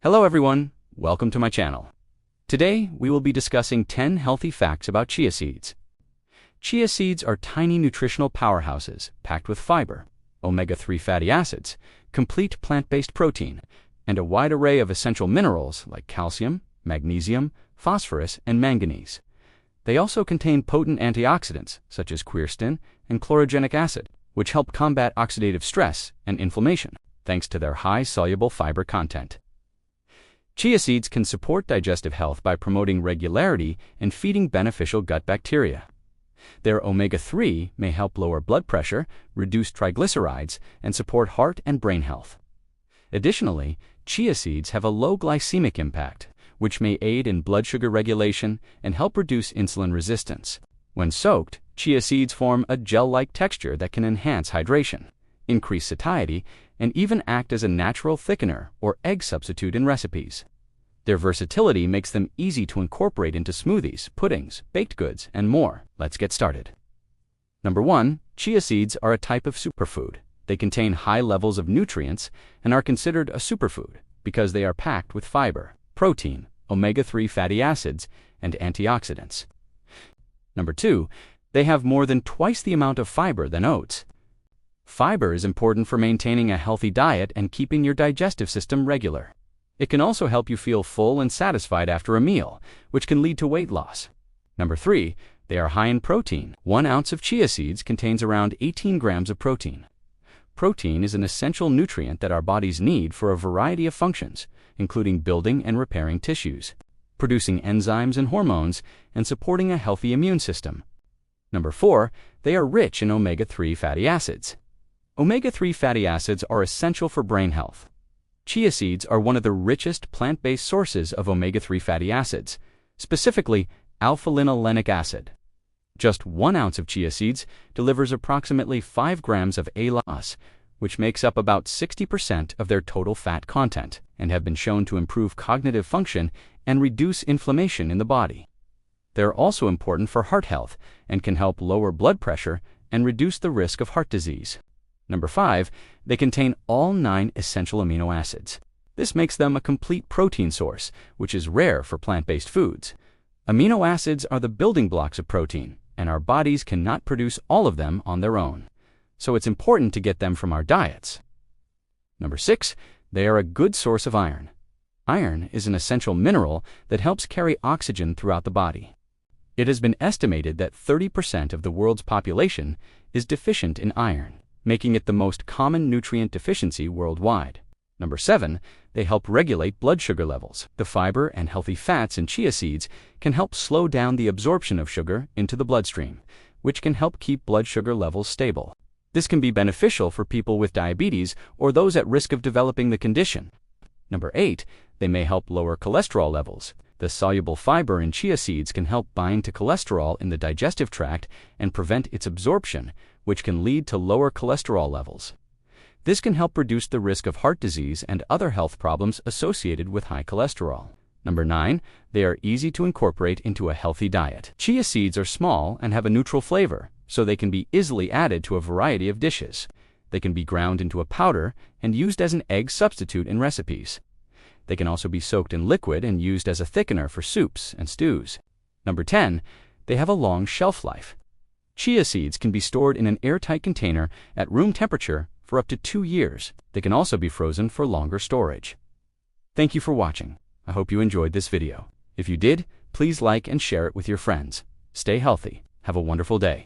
Hello everyone, welcome to my channel. Today we will be discussing 10 healthy facts about chia seeds. Chia seeds are tiny nutritional powerhouses packed with fiber, omega-3 fatty acids, complete plant-based protein, and a wide array of essential minerals like calcium, magnesium, phosphorus, and manganese. They also contain potent antioxidants such as quercetin and chlorogenic acid, which help combat oxidative stress and inflammation, thanks to their high soluble fiber content. Chia seeds can support digestive health by promoting regularity and feeding beneficial gut bacteria. Their omega-3 may help lower blood pressure, reduce triglycerides, and support heart and brain health. Additionally, chia seeds have a low glycemic impact, which may aid in blood sugar regulation and help reduce insulin resistance. When soaked, chia seeds form a gel-like texture that can enhance hydration, increase satiety, and even act as a natural thickener or egg substitute in recipes. Their versatility makes them easy to incorporate into smoothies, puddings, baked goods, and more. Let's get started. Number 1. Chia seeds are a type of superfood. They contain high levels of nutrients and are considered a superfood because they are packed with fiber, protein, omega-3 fatty acids, and antioxidants. Number 2. They have more than twice the amount of fiber than oats. Fiber is important for maintaining a healthy diet and keeping your digestive system regular. It can also help you feel full and satisfied after a meal, which can lead to weight loss. Number 3. They are high in protein. 1 ounce of chia seeds contains around 18 grams of protein. Protein is an essential nutrient that our bodies need for a variety of functions, including building and repairing tissues, producing enzymes and hormones, and supporting a healthy immune system. Number 4. They are rich in omega-3 fatty acids. Omega-3 fatty acids are essential for brain health. Chia seeds are one of the richest plant-based sources of omega-3 fatty acids, specifically alpha-linolenic acid. Just 1 ounce of chia seeds delivers approximately 5 grams of ALAS, which makes up about 60% of their total fat content, and have been shown to improve cognitive function and reduce inflammation in the body. They're also important for heart health and can help lower blood pressure and reduce the risk of heart disease. Number 5. They contain all 9 essential amino acids. This makes them a complete protein source, which is rare for plant-based foods. Amino acids are the building blocks of protein, and our bodies cannot produce all of them on their own. So it's important to get them from our diets. Number 6. They are a good source of iron. Iron is an essential mineral that helps carry oxygen throughout the body. It has been estimated that 30% of the world's population is deficient in iron, making it the most common nutrient deficiency worldwide. Number 7. They help regulate blood sugar levels. The fiber and healthy fats in chia seeds can help slow down the absorption of sugar into the bloodstream, which can help keep blood sugar levels stable. This can be beneficial for people with diabetes or those at risk of developing the condition. Number 8. They may help lower cholesterol levels. The soluble fiber in chia seeds can help bind to cholesterol in the digestive tract and prevent its absorption, which can lead to lower cholesterol levels. This can help reduce the risk of heart disease and other health problems associated with high cholesterol. Number 9. They are easy to incorporate into a healthy diet. Chia seeds are small and have a neutral flavor, so they can be easily added to a variety of dishes. They can be ground into a powder and used as an egg substitute in recipes. They can also be soaked in liquid and used as a thickener for soups and stews. Number 10. They have a long shelf life. Chia seeds can be stored in an airtight container at room temperature for up to 2 years. They can also be frozen for longer storage. Thank you for watching. I hope you enjoyed this video. If you did, please like and share it with your friends. Stay healthy. Have a wonderful day.